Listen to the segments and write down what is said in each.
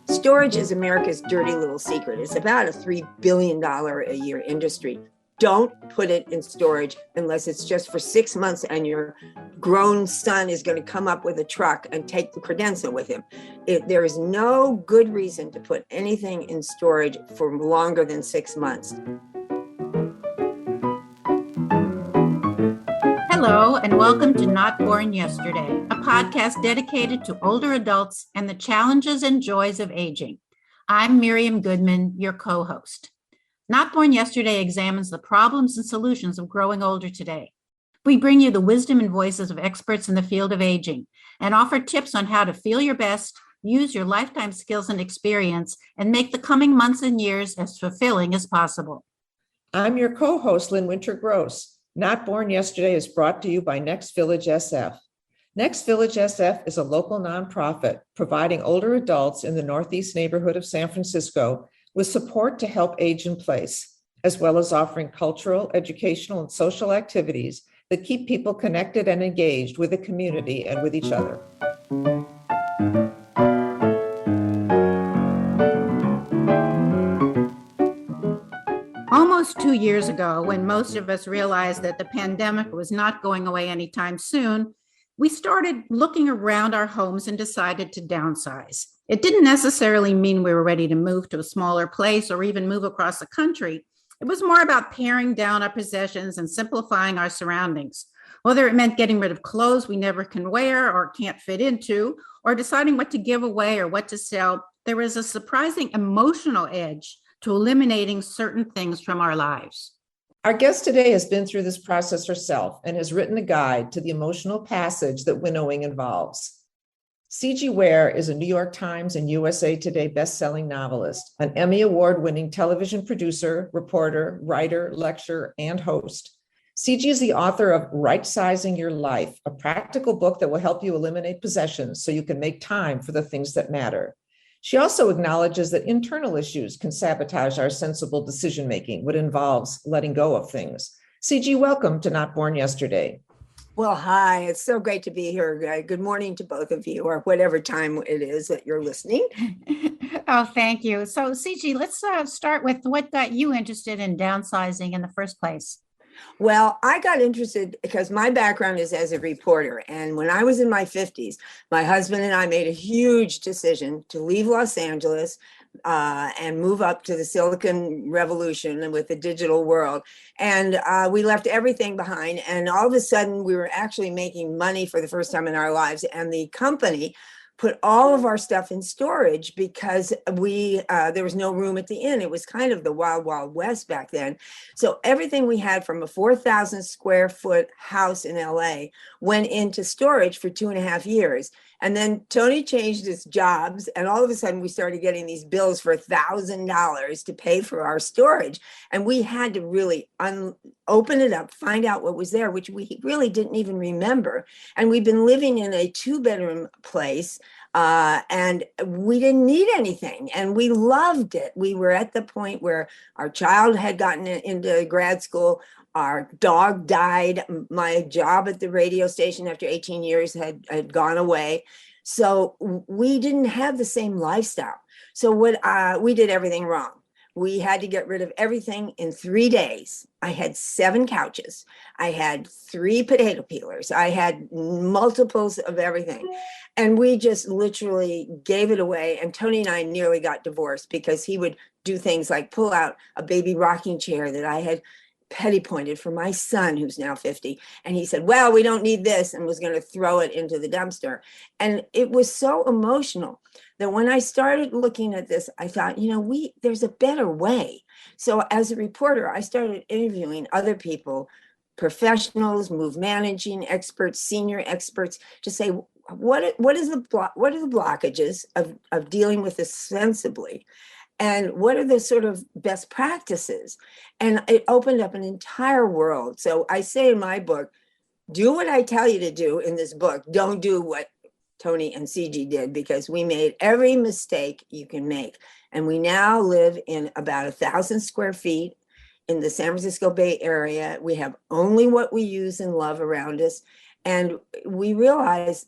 Storage is America's dirty little secret. It's about a $3 billion a year industry. Don't put it in storage unless it's just for 6 months and your grown son is going to come up with a truck and take the credenza with him. There is no good reason to put anything in storage for longer than 6 months. Hello, and welcome to Not Born Yesterday, a podcast dedicated to older adults and the challenges and joys of aging. I'm Miriam Goodman, your co-host. Not Born Yesterday examines the problems and solutions of growing older today. We bring you the wisdom and voices of experts in the field of aging and offer tips on how to feel your best, use your lifetime skills and experience, and make the coming months and years as fulfilling as possible. I'm your co-host, Lynn Winter-Gross. Not Born Yesterday is brought to you by Next Village SF. Next Village SF is a local nonprofit providing older adults in the Northeast neighborhood of San Francisco with support to help age in place, as well as offering cultural, educational, and social activities that keep people connected and engaged with the community and with each other. Almost 2 years ago, when most of us realized that the pandemic was not going away anytime soon, we started looking around our homes and decided to downsize. It didn't necessarily mean we were ready to move to a smaller place or even move across the country. It was more about paring down our possessions and simplifying our surroundings. Whether it meant getting rid of clothes we never can wear or can't fit into, or deciding what to give away or what to sell, there was a surprising emotional edge to eliminating certain things from our lives. Our guest today has been through this process herself and has written a guide to the emotional passage that winnowing involves. Ciji Ware is a New York Times and USA Today best-selling novelist, an Emmy Award-winning television producer, reporter, writer, lecturer, and host. Ciji is the author of Rightsizing Your Life, a practical book that will help you eliminate possessions so you can make time for the things that matter. She also acknowledges that internal issues can sabotage our sensible decision-making, what involves letting go of things. Ciji, welcome to Not Born Yesterday. Well, hi, it's so great to be here. Good morning to both of you, or whatever time it is that you're listening. Oh, thank you. So, Ciji, let's start with what got you interested in downsizing in the first place. Well, I got interested because my background is as a reporter. And when I was in my 50s, my husband and I made a huge decision to leave Los Angeles and move up to the Silicon Revolution and with the digital world. And we left everything behind. And all of a sudden, we were actually making money for the first time in our lives. And the company put all of our stuff in storage because there was no room at the inn. It was kind of the wild, wild west back then. So everything we had from a 4,000 square foot house in LA went into storage for 2.5 years. And then Tony changed his jobs, and all of a sudden we started getting these bills for $1,000 to pay for our storage. And we had to really open it up, find out what was there, which we really didn't even remember. And we've been living in a 2-bedroom place, and we didn't need anything, and we loved it. We were at the point where our child had gotten into grad school. Our dog died. My job at the radio station after 18 years had gone away. So we didn't have the same lifestyle. So we did everything wrong. We had to get rid of everything in 3 days. I had 7 couches. I had 3 potato peelers. I had multiples of everything. And we just literally gave it away. And Tony and I nearly got divorced because he would do things like pull out a baby rocking chair that I had petty pointed for my son, who's now 50. And he said, well, we don't need this, and was going to throw it into the dumpster. And it was so emotional that when I started looking at this, I thought, there's a better way. So as a reporter, I started interviewing other people, professionals, move managing experts, senior experts, to say, what are the blockages of dealing with this sensibly? And what are the sort of best practices? And it opened up an entire world. So I say in my book, do what I tell you to do in this book. Don't do what Tony and Ciji did, because we made every mistake you can make. And we now live in about 1,000 square feet in the San Francisco Bay Area. We have only what we use and love around us. And we realize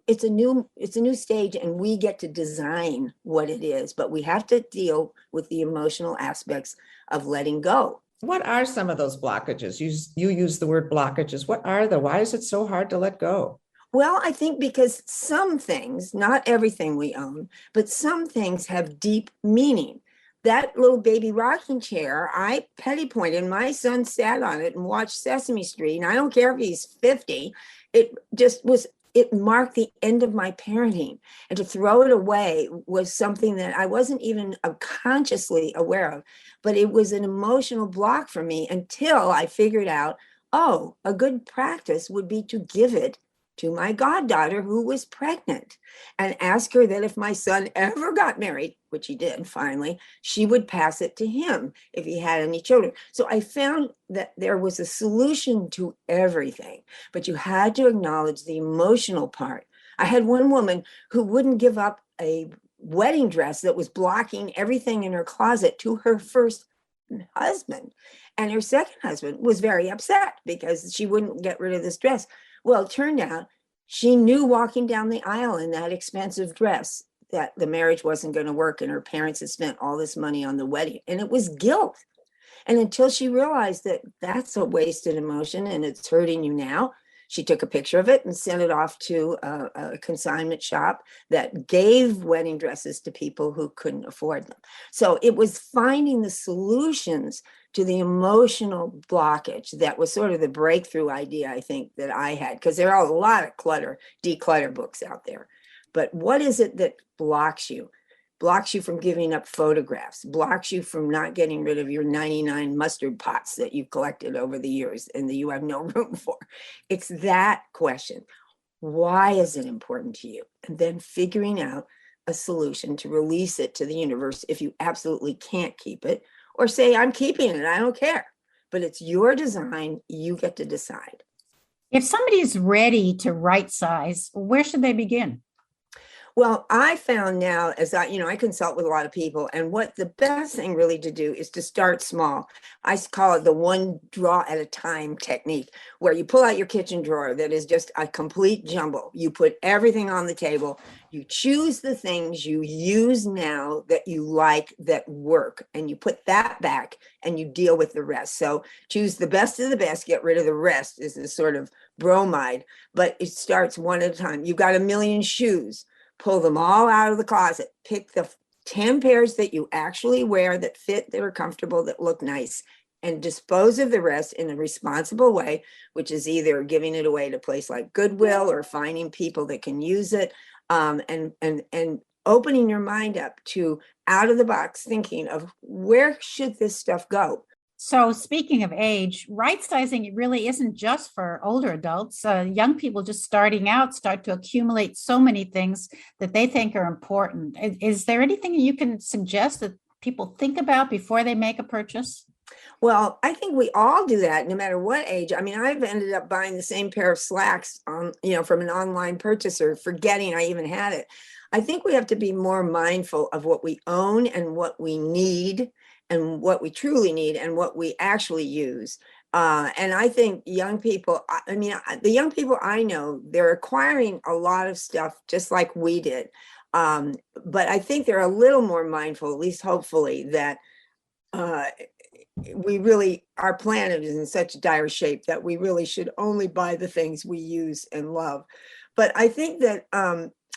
it's a new stage, and we get to design what it is, but we have to deal with the emotional aspects of letting go. What are some of those blockages? You use the word blockages. What are they? Why is it so hard to let go? Well, I think because some things, not everything we own, but some things have deep meaning. That little baby rocking chair, I petty pointed, my son sat on it and watched Sesame Street. And I don't care if he's 50, it marked the end of my parenting. And to throw it away was something that I wasn't even consciously aware of, but it was an emotional block for me until I figured out, oh, a good practice would be to give it to my goddaughter who was pregnant, and ask her that if my son ever got married, which he did finally, she would pass it to him if he had any children. So I found that there was a solution to everything, but you had to acknowledge the emotional part. I had one woman who wouldn't give up a wedding dress that was blocking everything in her closet to her first husband. And her second husband was very upset because she wouldn't get rid of this dress. Well, it turned out she knew walking down the aisle in that expensive dress that the marriage wasn't going to work, and her parents had spent all this money on the wedding, and it was guilt. And until she realized that that's a wasted emotion and it's hurting you now, she took a picture of it and sent it off to a consignment shop that gave wedding dresses to people who couldn't afford them. So it was finding the solutions to the emotional blockage that was sort of the breakthrough idea, I think, that I had, because there are a lot of declutter books out there. But what is it that blocks you? Blocks you from giving up photographs, blocks you from not getting rid of your 99 mustard pots that you've collected over the years and that you have no room for. It's that question. Why is it important to you? And then figuring out a solution to release it to the universe if you absolutely can't keep it, or say, I'm keeping it, I don't care. But it's your design, you get to decide. If somebody's ready to right size, where should they begin? Well, I found now, as I consult with a lot of people, and what the best thing really to do is to start small. I call it the one draw at a time technique, where you pull out your kitchen drawer that is just a complete jumble. You put everything on the table. You choose the things you use now that you like, that work, and you put that back and you deal with the rest. So choose the best of the best, get rid of the rest is this sort of bromide, but it starts one at a time. You've got a million shoes. Pull them all out of the closet. Pick the 10 pairs that you actually wear, that fit, that are comfortable, that look nice, and dispose of the rest in a responsible way, which is either giving it away to a place like Goodwill or finding people that can use it, and opening your mind up to out of the box thinking of where should this stuff go. So speaking of age, right sizing, it really isn't just for older adults. Young people just starting out start to accumulate so many things that they think are important. Is there anything you can suggest that people think about before they make a purchase? Well, I think we all do that no matter what age. I mean, I've ended up buying the same pair of slacks from an online purchaser, forgetting I even had it. I think we have to be more mindful of what we own and what we need and what we truly need and what we actually use. And I think young people, the young people I know, they're acquiring a lot of stuff just like we did. But I think they're a little more mindful, at least hopefully, that our planet is in such dire shape that we really should only buy the things we use and love. But I think that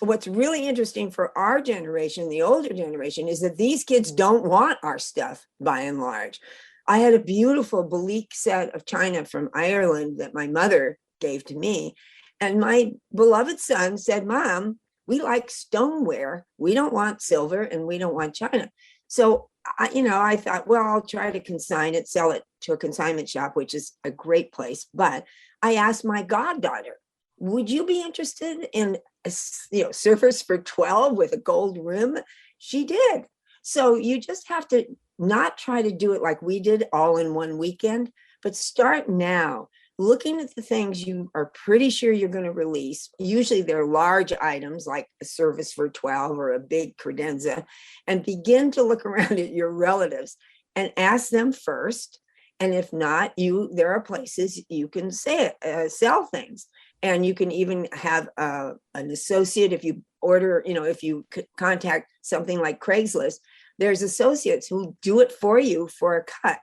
what's really interesting for our generation, the older generation, is that these kids don't want our stuff by and large. I had a beautiful Belique set of china from Ireland that my mother gave to me. And my beloved son said, Mom, we like stoneware. We don't want silver and we don't want china. So, I thought, well, I'll try to consign it, sell it to a consignment shop, which is a great place. But I asked my goddaughter, would you be interested in a Surface for 12 with a gold rim? She did. So you just have to not try to do it like we did all in one weekend, but start now, looking at the things you are pretty sure you're going to release. Usually they're large items like a Surface for 12 or a big credenza, and begin to look around at your relatives and ask them first. And if not, there are places you can sell things. And you can even have an associate if you order, if you contact something like Craigslist, there's associates who do it for you for a cut.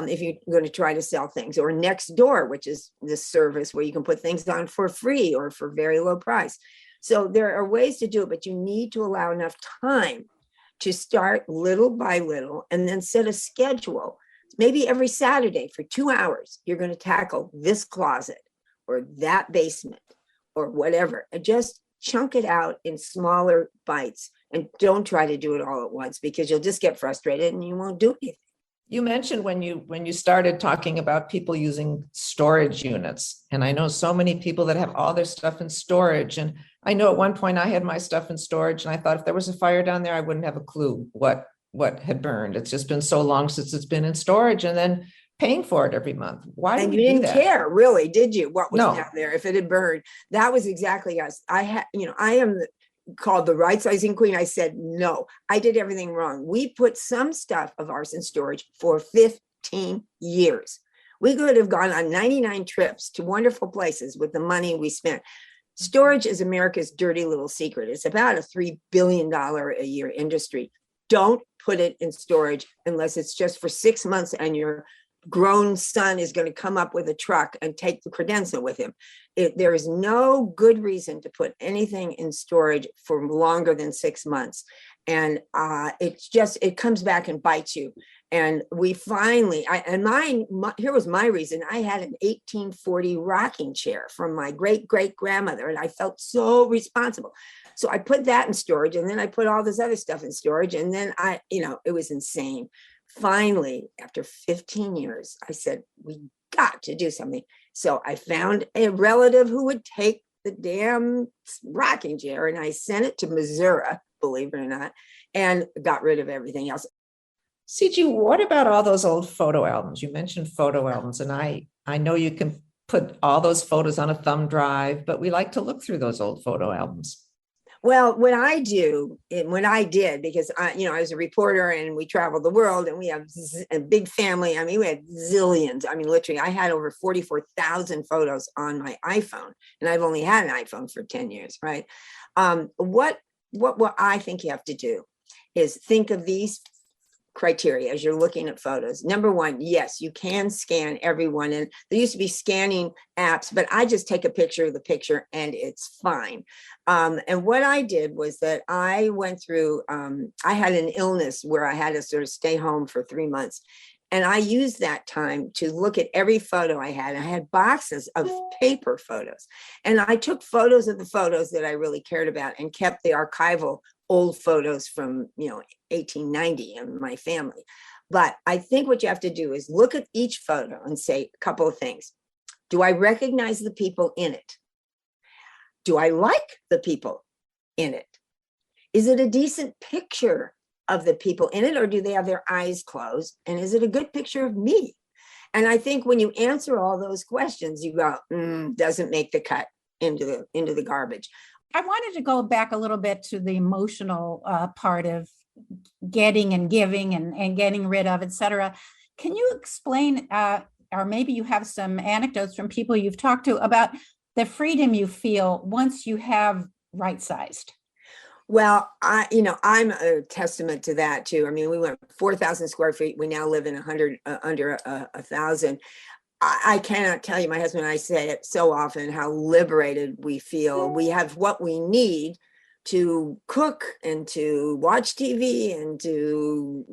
If you're going to try to sell things, or Nextdoor, which is this service where you can put things on for free or for very low price. So there are ways to do it, but you need to allow enough time to start little by little and then set a schedule. Maybe every Saturday for 2 hours, you're going to tackle this closet or that basement or whatever, and just chunk it out in smaller bites, and don't try to do it all at once, because you'll just get frustrated and you won't do anything. You mentioned when you started talking about people using storage units, and I know so many people that have all their stuff in storage. And I know at one point I had my stuff in storage, and I thought if there was a fire down there, I wouldn't have a clue what had burned. It's just been so long since it's been in storage, and then paying for it every month. Why did And we you do didn't that? care, really, did you? What was No. down there if it had burned? That was exactly us. I am called the Rightsizing queen. I said, no, I did everything wrong. We put some stuff of ours in storage for 15 years. We could have gone on 99 trips to wonderful places with the money we spent. Storage is America's dirty little secret. It's about a $3 billion a year industry. Don't put it in storage unless it's just for 6 months and your grown son is going to come up with a truck and take the credenza with him. There is no good reason to put anything in storage for longer than 6 months. And it comes back and bites you. And we finally, here was my reason. I had an 1840 rocking chair from my great-great-grandmother, and I felt so responsible. So I put that in storage, and then I put all this other stuff in storage, and then it was insane. Finally, after 15 years, I said, we got to do something. So I found a relative who would take the damn rocking chair, and I sent it to Missouri, believe it or not, and got rid of everything else. Ciji, what about all those old photo albums? You mentioned photo albums, and I know you can put all those photos on a thumb drive, but we like to look through those old photo albums. Well, what I do, and what I did, because I was a reporter and we traveled the world, and we have a big family. I mean, we had zillions. I mean, literally, I had over 44,000 photos on my iPhone, and I've only had an iPhone for 10 years, right? What I think you have to do is think of these criteria as you're looking at photos. Number one, yes, you can scan everyone. And there used to be scanning apps, but I just take a picture of the picture and it's fine. And what I did was that I went through, I had an illness where I had to sort of stay home for 3 months. And I used that time to look at every photo I had. I had boxes of paper photos. And I took photos of the photos that I really cared about and kept the archival old photos from 1890 and my family. But I think what you have to do is look at each photo and say a couple of things. Do I recognize the people in it? Do I like the people in it? Is it a decent picture of the people in it, or do they have their eyes closed? And is it a good picture of me? And I think when you answer all those questions, you go, doesn't make the cut into the garbage. I wanted to go back a little bit to the emotional part of getting and giving and getting rid of, et cetera. Can you explain, or maybe you have some anecdotes from people you've talked to about the freedom you feel once you have right-sized? Well, I'm a testament to that too. I mean, we went 4,000 square feet. We now live in under 1,000. I cannot tell you, my husband and I say it so often, how liberated we feel. We have what we need to cook and to watch TV and to,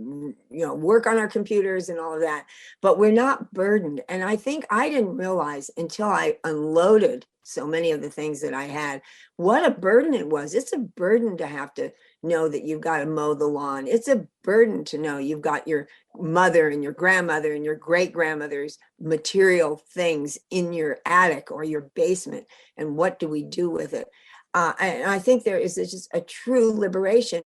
work on our computers and all of that, but we're not burdened. And I think I didn't realize until I unloaded so many of the things that I had, what a burden it was. It's a burden to have to know that you've got to mow the lawn. It's a burden to know you've got your mother and your grandmother and your great grandmother's material things in your attic or your basement. And what do we do with it? And I think there is just a true liberation.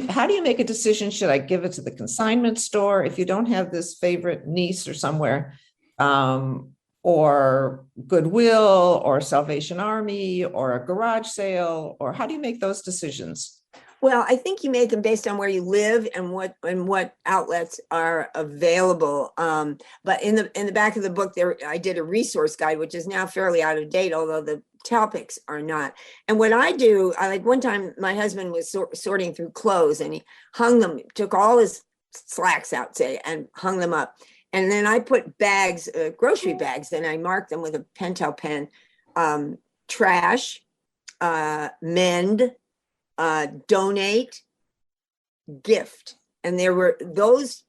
How do you make a decision? Should I give it to the consignment store if you don't have this favorite niece or somewhere, or Goodwill or Salvation Army or a garage sale? Or how do you make those decisions? Well, I think you make them based on where you live and what outlets are available. But in the back of the book there, I did a resource guide, which is now fairly out of date, although the topics are not. And what I do, I like one time my husband was sorting through clothes and he hung them, took all his slacks out, say, and hung them up. And then I put bags, grocery bags, and I marked them with a Pentel pen, trash, mend, donate, gift. And there were those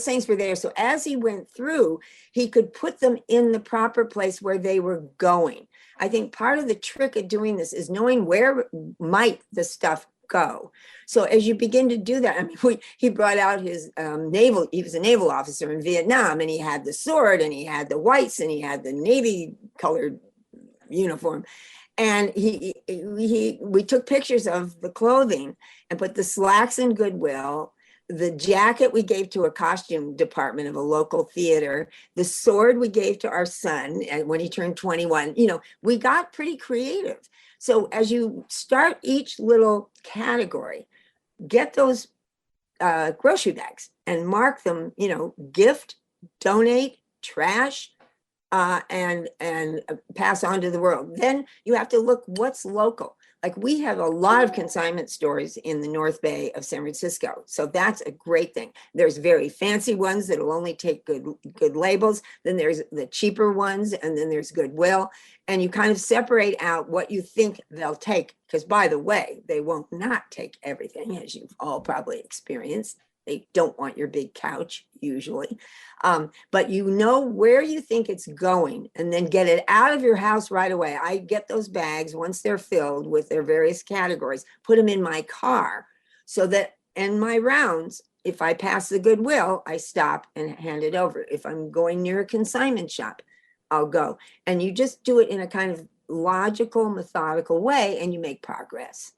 things were there. So as he went through, he could put them in the proper place where they were going. I think part of the trick of doing this is knowing where might the stuff go. So as you begin to do that, I mean, he brought out his he was a naval officer in Vietnam, and he had the sword and he had the whites and he had the navy colored uniform. And we took pictures of the clothing and put the slacks in Goodwill, the jacket we gave to a costume department of a local theater, the sword we gave to our son when he turned 21. We got pretty creative. So as you start each little category, get those grocery bags and mark them, gift, donate, trash, and pass on to the world. Then you have to look what's local. Like we have a lot of consignment stores in the North Bay of San Francisco. So that's a great thing. There's very fancy ones that'll only take good labels. Then there's the cheaper ones, and then there's Goodwill. And you kind of separate out what you think they'll take. Because by the way, they won't not take everything, as you've all probably experienced. They don't want your big couch usually. But you know where you think it's going, and then get it out of your house right away. I get those bags once they're filled with their various categories, put them in my car so that in my rounds, if I pass the Goodwill, I stop and hand it over. If I'm going near a consignment shop, I'll go. And you just do it in a kind of logical, methodical way, and you make progress.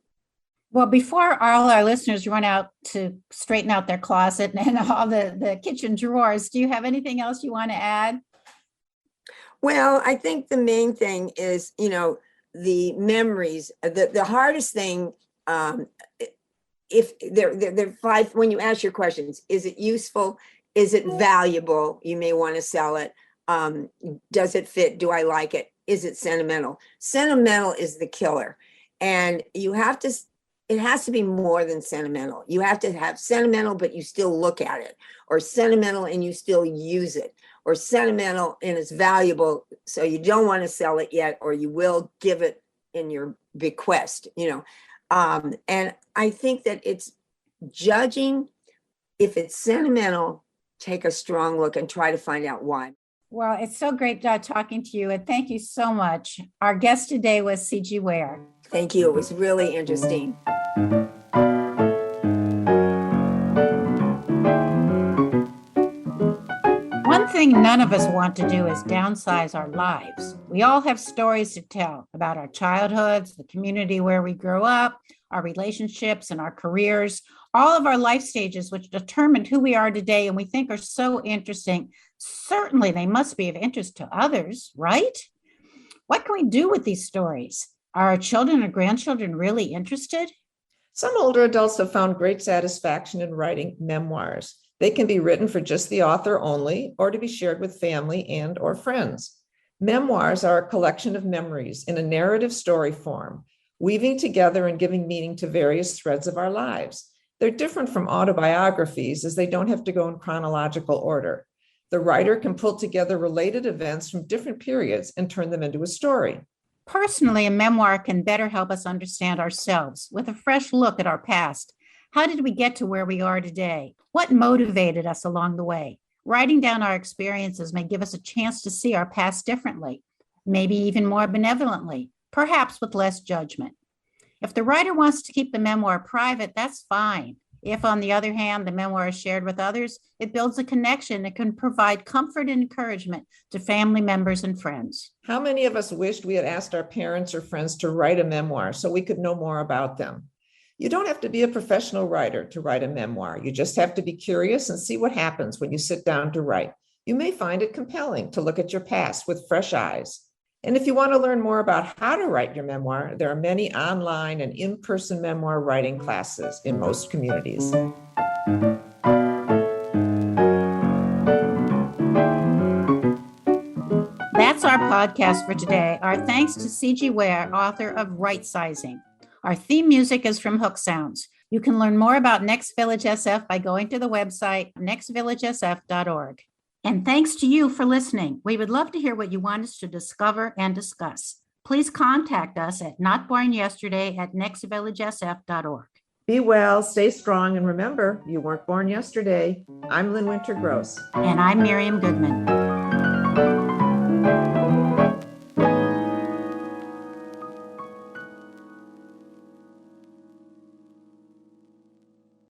Well, before all our listeners run out to straighten out their closet and all the kitchen drawers, do you have anything else you want to add? Well, I think the main thing is, the memories. The hardest thing, if they're five, when you ask your questions, is it useful? Is it valuable? You may want to sell it. Does it fit? Do I like it? Is it sentimental? Sentimental is the killer. And it has to be more than sentimental. You have to have sentimental, but you still look at it, or sentimental and you still use it, or sentimental and it's valuable, so you don't want to sell it yet, or you will give it in your bequest, and I think that it's judging. If it's sentimental, take a strong look and try to find out why. Well, it's so great talking to you, and thank you so much. Our guest today was Ciji Ware. Thank you. It was really interesting. One thing none of us want to do is downsize our lives. We all have stories to tell about our childhoods, the community where we grew up, our relationships and our careers, all of our life stages, which determined who we are today and we think are so interesting. Certainly they must be of interest to others, right? What can we do with these stories? Are our children or grandchildren really interested? Some older adults have found great satisfaction in writing memoirs. They can be written for just the author only, or to be shared with family and or friends. Memoirs are a collection of memories in a narrative story form, weaving together and giving meaning to various threads of our lives. They're different from autobiographies as they don't have to go in chronological order. The writer can pull together related events from different periods and turn them into a story. Personally, a memoir can better help us understand ourselves with a fresh look at our past. How did we get to where we are today? What motivated us along the way? Writing down our experiences may give us a chance to see our past differently, maybe even more benevolently, perhaps with less judgment. If the writer wants to keep the memoir private, that's fine. If, on the other hand, the memoir is shared with others, it builds a connection that can provide comfort and encouragement to family members and friends. How many of us wished we had asked our parents or friends to write a memoir so we could know more about them? You don't have to be a professional writer to write a memoir. You just have to be curious and see what happens when you sit down to write. You may find it compelling to look at your past with fresh eyes. And if you want to learn more about how to write your memoir, there are many online and in-person memoir writing classes in most communities. That's our podcast for today. Our thanks to Ciji Ware, author of Rightsizing. Our theme music is from Hook Sounds. You can learn more about Next Village SF by going to the website nextvillagesf.org. And thanks to you for listening. We would love to hear what you want us to discover and discuss. Please contact us at notbornyesterday@nextvillagesf.org. Be well, stay strong, and remember, you weren't born yesterday. I'm Lynn Winter Gross. And I'm Miriam Goodman.